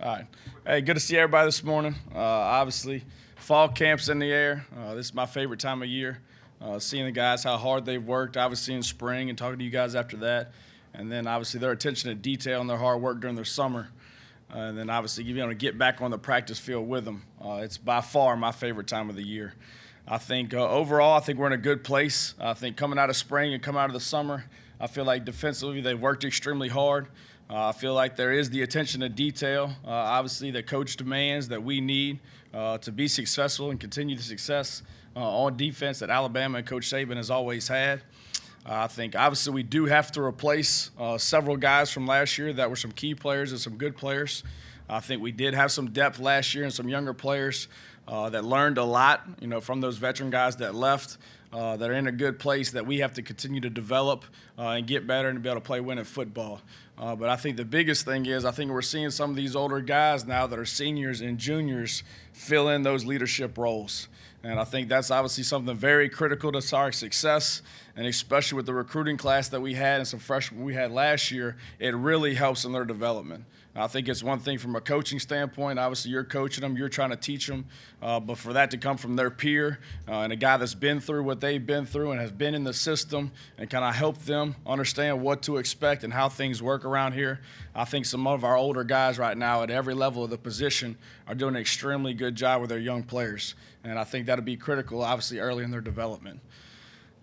All right. Hey, good to see everybody this morning. Obviously, fall camp's in the air. This is my favorite time of year. Seeing the guys, how hard they've worked, obviously in spring, and talking to you guys after that. And then, obviously, their attention to detail and their hard work during their summer. And then, obviously, being able to get back on the practice field with them. It's by far my favorite time of the year. I think overall, I think we're in a good place. I think coming out of spring and coming out of the summer, I feel like defensively they've worked extremely hard. I feel like there is the attention to detail, obviously, that coach demands that we need to be successful and continue the success on defense that Alabama and Coach Saban has always had. I think, obviously, we do have to replace several guys from last year that were some key players and some good players. I think we did have some depth last year and some younger players that learned a lot, from those veteran guys that left. That are in a good place that we have to continue to develop and get better and be able to play winning football. But I think the biggest thing is I think we're seeing some of these older guys now that are seniors and juniors fill in those leadership roles. And I think that's obviously something very critical to our success, and especially with the recruiting class that we had and some freshmen we had last year, it really helps in their development. I think it's one thing from a coaching standpoint. Obviously, you're coaching them, you're trying to teach them, but for that to come from their peer and a guy that's been through what they've been through and has been in the system and kind of help them understand what to expect and how things work around here, I think some of our older guys right now at every level of the position are doing an extremely good job with their young players, and I think that'll be critical, obviously, early in their development.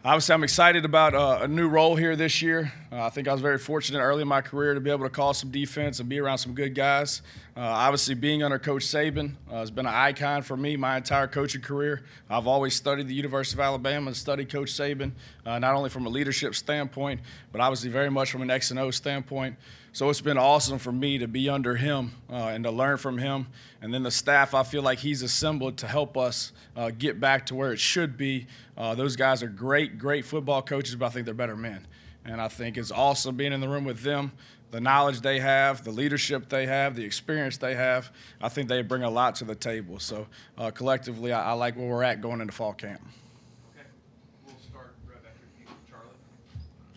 Obviously, I'm excited about a new role here this year. I think I was very fortunate early in my career to be able to call some defense and be around some good guys. Obviously, being under Coach Saban has been an icon for me my entire coaching career. I've always studied the University of Alabama and studied Coach Saban, not only from a leadership standpoint, but obviously very much from an X and O standpoint. So it's been awesome for me to be under him and to learn from him. And then the staff, I feel like he's assembled to help us get back to where it should be. Those guys are great, great football coaches, but I think they're better men. And I think it's awesome being in the room with them, the knowledge they have, the leadership they have, the experience they have. I think they bring a lot to the table. So collectively, I like where we're at going into fall camp.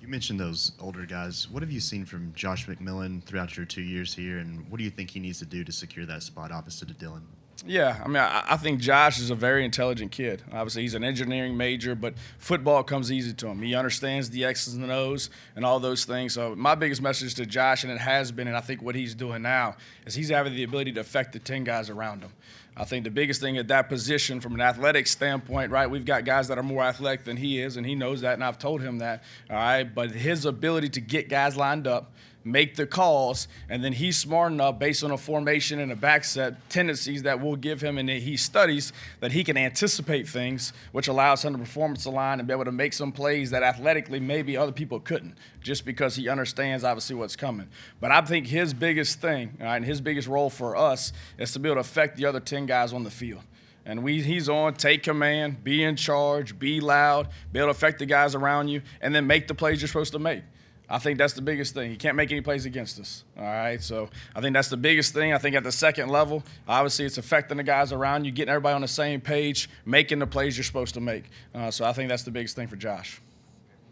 You mentioned those older guys. What have you seen from Josh McMillan throughout your 2 years here, and what do you think he needs to do to secure that spot opposite of Dylan? Yeah, I think Josh is a very intelligent kid. Obviously, he's an engineering major, but football comes easy to him. He understands the X's and O's and all those things. So my biggest message to Josh, and it has been, and I think what he's doing now, is he's having the ability to affect the 10 guys around him. I think the biggest thing at that position from an athletic standpoint, right, we've got guys that are more athletic than he is, and he knows that, and I've told him that, all right, but his ability to get guys lined up, make the calls, and then he's smart enough based on a formation and a back set tendencies that we'll give him, and he studies that he can anticipate things, which allows him to performance align and be able to make some plays that athletically maybe other people couldn't, just because he understands obviously what's coming. But I think his biggest thing, all right, and his biggest role for us is to be able to affect the other 10 guys on the field. And he's on, take command, be in charge, be loud, be able to affect the guys around you, and then make the plays you're supposed to make. I think that's the biggest thing. He can't make any plays against us, all right? So I think that's the biggest thing. I think at the second level, obviously it's affecting the guys around you, getting everybody on the same page, making the plays you're supposed to make. So I think that's the biggest thing for Josh.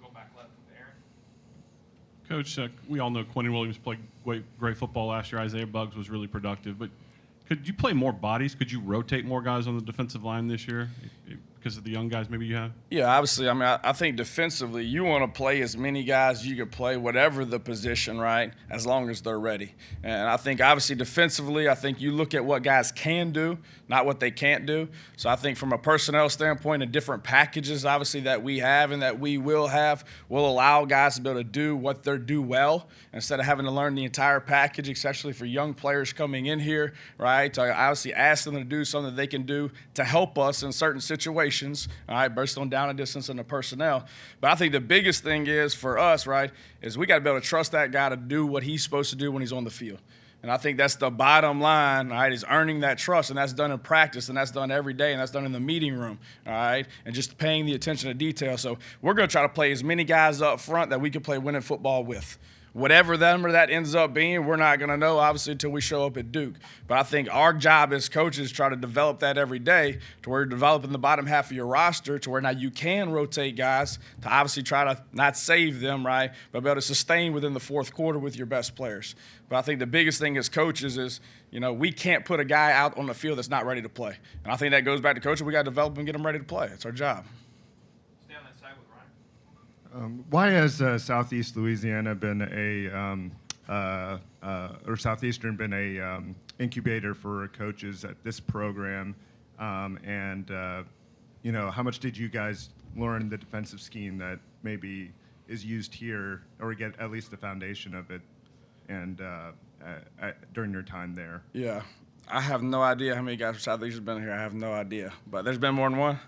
Go back left with Aaron. Coach, we all know Quentin Williams played great football last year. Isaiah Buggs was really productive. But could you play more bodies? Could you rotate more guys on the defensive line this year because of the young guys maybe you have? Yeah, obviously. I think defensively you want to play as many guys you can play, whatever the position, right, as long as they're ready. And I think obviously defensively, I think you look at what guys can do, not what they can't do. So I think from a personnel standpoint, the different packages obviously that we have and that we will have will allow guys to be able to do what they do well instead of having to learn the entire package, especially for young players coming in here, right, to obviously ask them to do something that they can do to help us in certain situations, all right, based on down and distance and the personnel. But I think the biggest thing is for us, right, is we got to be able to trust that guy to do what he's supposed to do when he's on the field. And I think that's the bottom line, all right, is earning that trust, and that's done in practice, and that's done every day, and that's done in the meeting room, all right, and just paying the attention to detail. So we're going to try to play as many guys up front that we can play winning football with. whatever number that ends up being, we're not going to know, obviously, until we show up at Duke. But I think our job as coaches is try to develop that every day to where you're developing the bottom half of your roster to where now you can rotate guys to obviously try to not save them, right, but be able to sustain within the fourth quarter with your best players. But I think the biggest thing as coaches is, we can't put a guy out on the field that's not ready to play. And I think that goes back to coaching. We got to develop him and get him ready to play. It's our job. Stay on that side with Ryan. Why has Southeast Louisiana been or Southeastern been a incubator for coaches at this program? How much did you guys learn in the defensive scheme that maybe is used here, or get at least the foundation of it, and during your time there? Yeah. I have no idea how many guys from Southeast have been here. I have no idea. But there's been more than one?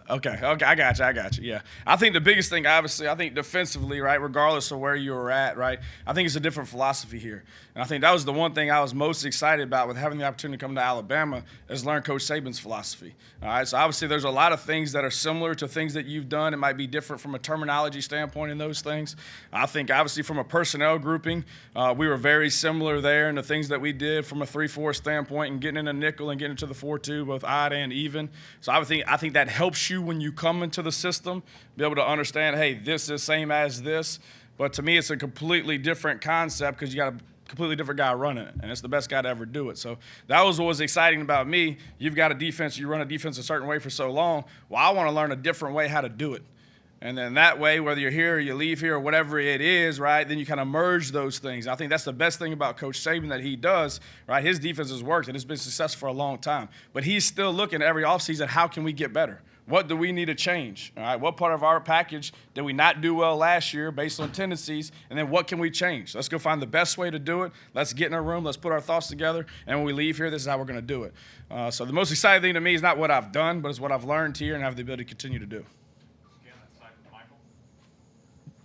Okay, I got you. Yeah, I think the biggest thing, obviously, I think defensively, right, regardless of where you were at, right, I think it's a different philosophy here. And I think that was the one thing I was most excited about with having the opportunity to come to Alabama is learn Coach Saban's philosophy. All right, so obviously there's a lot of things that are similar to things that you've done. It might be different from a terminology standpoint in those things. I think obviously from a personnel grouping, we were very similar there in the things that we did from a 3-4 standpoint and getting in a nickel and getting into the 4-2, both odd and even. So I think that helps you when you come into the system, be able to understand, hey, this is same as this. But to me, it's a completely different concept because you got a completely different guy running it, and it's the best guy to ever do it. So that was what was exciting about me. You've got a defense, you run a defense a certain way for so long. Well, I want to learn a different way how to do it. And then that way, whether you're here or you leave here or whatever it is, right, then you kind of merge those things. I think that's the best thing about Coach Saban that he does, right? His defense has worked, and it's been successful for a long time. But he's still looking every offseason, how can we get better? What do we need to change? All right, what part of our package did we not do well last year based on tendencies? And then what can we change? Let's go find the best way to do it. Let's get in a room. Let's put our thoughts together. And when we leave here, this is how we're going to do it. So the most exciting thing to me is not what I've done, but it's what I've learned here and have the ability to continue to do.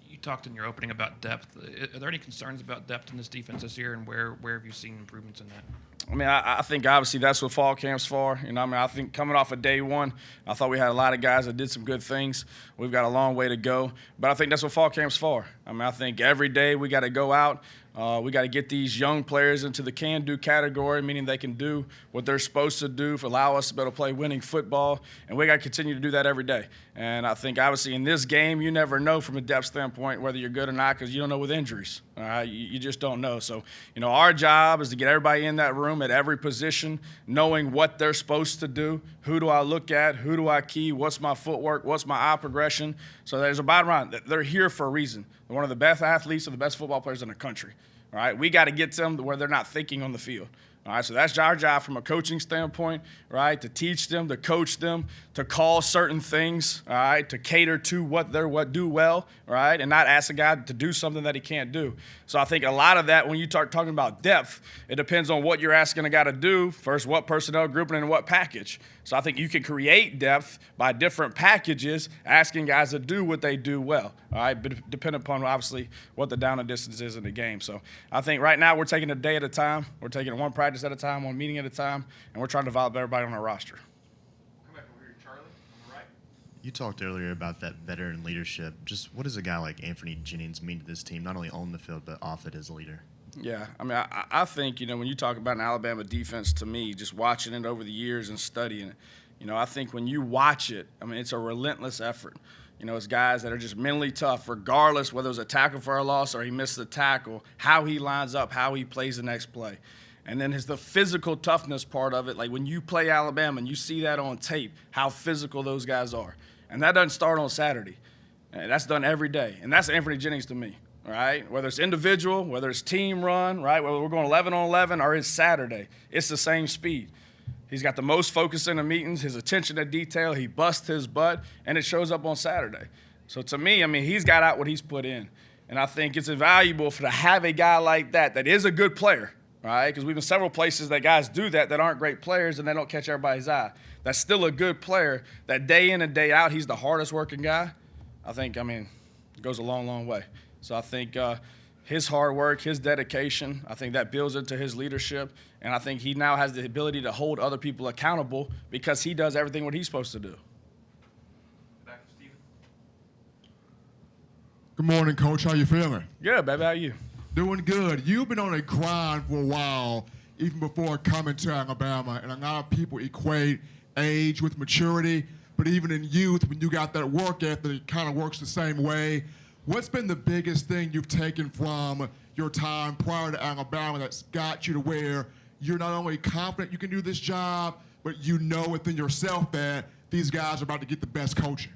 You talked in your opening about depth. Are there any concerns about depth in this defense this year, and where have you seen improvements in that? I mean, I think obviously that's what fall camp's for. I think coming off of day one, I thought we had a lot of guys that did some good things. We've got a long way to go, but I think that's what fall camp's for. I think every day we got to go out. We got to get these young players into the can-do category, meaning they can do what they're supposed to do to allow us to be able to play winning football, and we got to continue to do that every day. And I think, obviously, in this game, you never know from a depth standpoint whether you're good or not because you don't know with injuries. All right? You just don't know. So, our job is to get everybody in that room at every position, knowing what they're supposed to do. Who do I look at? Who do I key? What's my footwork? What's my eye progression? So there's a bottom line. They're here for a reason. They're one of the best athletes and the best football players in the country. All right, we got to get them to where they're not thinking on the field. All right, so that's our job from a coaching standpoint, right, to teach them, to coach them, to call certain things, all right, to cater to what do well, right, and not ask a guy to do something that he can't do. So I think a lot of that, when you start talking about depth, it depends on what you're asking a guy to do, first what personnel grouping and what package. So I think you can create depth by different packages, asking guys to do what they do well, all right, but depending upon, obviously, what the down and distance is in the game. So I think right now we're taking a day at a time. We're taking it one practice at a time, one meeting at a time, and we're trying to develop everybody on our roster. Come back over here, Charlie, on the right. You talked earlier about that veteran leadership. Just what does a guy like Anthony Jennings mean to this team, not only on the field but off it as a leader? Yeah, I think, when you talk about an Alabama defense, to me, just watching it over the years and studying it, I think when you watch it, it's a relentless effort. It's guys that are just mentally tough, regardless whether it was a tackle for a loss or he missed the tackle, how he lines up, how he plays the next play. And then the physical toughness part of it, like when you play Alabama and you see that on tape, how physical those guys are. And that doesn't start on Saturday. That's done every day. And that's Anthony Jennings to me. Right? Whether it's individual, whether it's team run, right? Whether we're going 11 on 11 or it's Saturday, it's the same speed. He's got the most focus in the meetings, his attention to detail, he busts his butt, and it shows up on Saturday. So to me, he's got out what he's put in. And I think it's invaluable to have a guy like that is a good player, right? Because we've been several places that guys do that aren't great players and they don't catch everybody's eye. That's still a good player that day in and day out, he's the hardest working guy. I think, it goes a long, long way. So I think his hard work, his dedication, I think that builds into his leadership. And I think he now has the ability to hold other people accountable because he does everything what he's supposed to do. Back to Steven. Good morning, Coach. How you feeling? Good, baby. How you? Doing good. You've been on a grind for a while, even before coming to Alabama, and a lot of people equate age with maturity, but even in youth, when you got that work ethic, it kind of works the same way. What's been the biggest thing you've taken from your time prior to Alabama that's got you to where you're not only confident you can do this job, but you know within yourself that these guys are about to get the best coaching?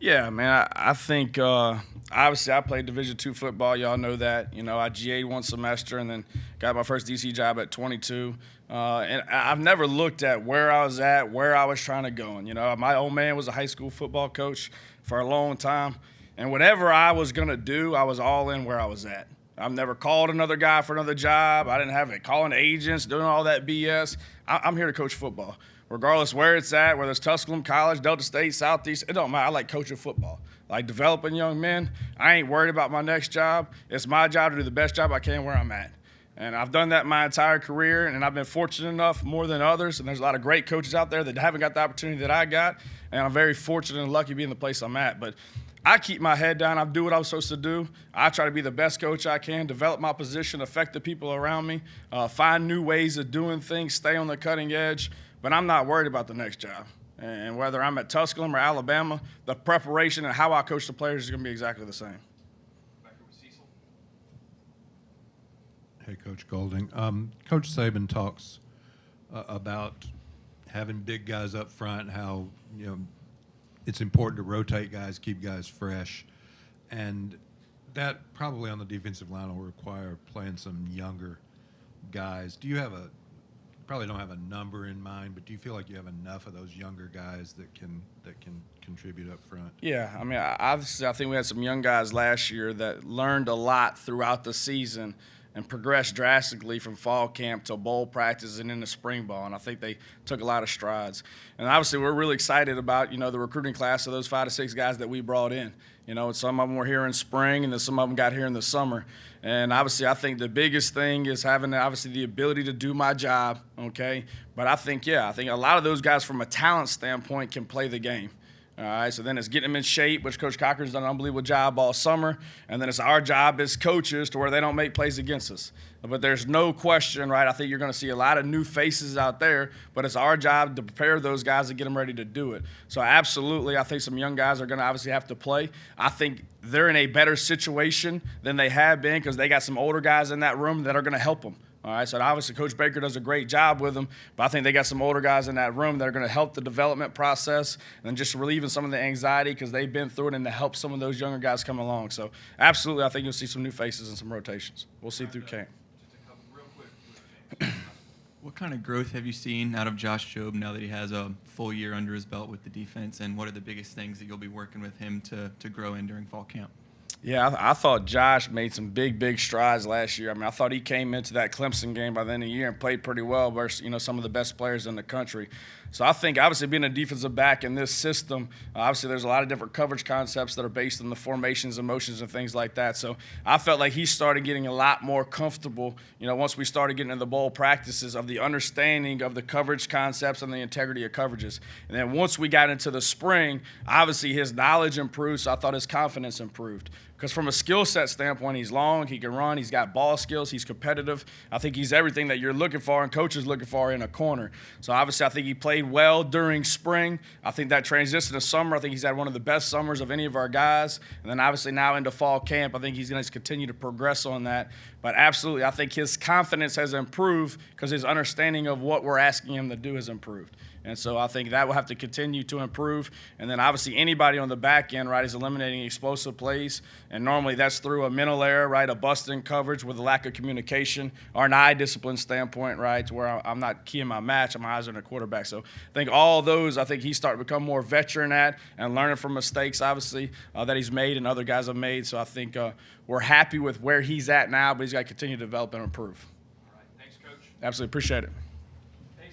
Yeah, man. I think obviously I played Division II football. Y'all know that. You know, I GA'd one semester and then got my first DC job at 22. And I've never looked at where I was at, where I was trying to go. And, you know, my old man was a high school football coach for a long time. And whatever I was going to do, I was all in where I was at. I've never called another guy for another job. I didn't have it calling agents, doing all that BS. I'm here to coach football. Regardless where it's at, whether it's Tusculum College, Delta State, Southeast, it don't matter. I like coaching football. I like developing young men. I ain't worried about my next job. It's my job to do the best job I can where I'm at. And I've done that my entire career, and I've been fortunate enough more than others, and there's a lot of great coaches out there that haven't got the opportunity that I got, and I'm very fortunate and lucky being the place I'm at. But I keep my head down. I do what I'm supposed to do. I try to be the best coach I can, develop my position, affect the people around me, find new ways of doing things, stay on the cutting edge. But I'm not worried about the next job. And whether I'm at Tusculum or Alabama, the preparation and how I coach the players is going to be exactly the same. Back over Cecil. Hey, Coach Golding. Coach Saban talks about having big guys up front, how it's important to rotate guys, keep guys fresh, and that probably on the defensive line will require playing some younger guys. Do you have probably don't have a number in mind, but do you feel like you have enough of those younger guys that can contribute up front? Yeah, I mean, obviously, I think we had some young guys last year that learned a lot throughout the season and progressed drastically from fall camp to bowl practice and into spring ball, and I think they took a lot of strides. And obviously, we're really excited about the recruiting class of those 5 to 6 guys that we brought in. And some of them were here in spring, and then some of them got here in the summer. And obviously, I think the biggest thing is having obviously the ability to do my job. Okay, but I think a lot of those guys from a talent standpoint can play the game. All right, so then it's getting them in shape, which Coach Cocker's done an unbelievable job all summer. And then it's our job as coaches to where they don't make plays against us. But there's no question, right, I think you're going to see a lot of new faces out there, but it's our job to prepare those guys to get them ready to do it. So absolutely, I think some young guys are going to obviously have to play. I think they're in a better situation than they have been because they got some older guys in that room that are going to help them. All right, so obviously Coach Baker does a great job with them, but I think they got some older guys in that room that are going to help the development process and just relieving some of the anxiety because they've been through it and to help some of those younger guys come along. So absolutely, I think you'll see some new faces and some rotations. We'll see through camp. Just a couple real quick. What kind of growth have you seen out of Josh Jobe now that he has a full year under his belt with the defense, and what are the biggest things that you'll be working with him to grow in during fall camp? Yeah, I thought Josh made some big strides last year. I mean, I thought he came into that Clemson game by the end of the year and played pretty well versus, some of the best players in the country. So I think, obviously, being a defensive back in this system, obviously there's a lot of different coverage concepts that are based on the formations and motions and things like that. So I felt like he started getting a lot more comfortable, once we started getting into the bowl practices of the understanding of the coverage concepts and the integrity of coverages. And then once we got into the spring, obviously his knowledge improved, so I thought his confidence improved. Because from a skill set standpoint, he's long, he can run, he's got ball skills, he's competitive. I think he's everything that you're looking for and coaches looking for in a corner. So obviously I think he played well during spring. I think that transition to summer, I think he's had one of the best summers of any of our guys. And then obviously now into fall camp, I think he's going to continue to progress on that. But absolutely, I think his confidence has improved because his understanding of what we're asking him to do has improved. And so I think that will have to continue to improve. And then obviously anybody on the back end, right, is eliminating explosive plays. And normally that's through a mental error, right, a busting coverage with a lack of communication, or an eye discipline standpoint, right, to where I'm not keying my match, my eyes on the quarterback. So I think all those, I think he's starting to become more veteran at and learning from mistakes, obviously, that he's made and other guys have made. So I think we're happy with where he's at now, but he's got to continue to develop and improve. All right. Thanks, Coach. Absolutely. Appreciate it.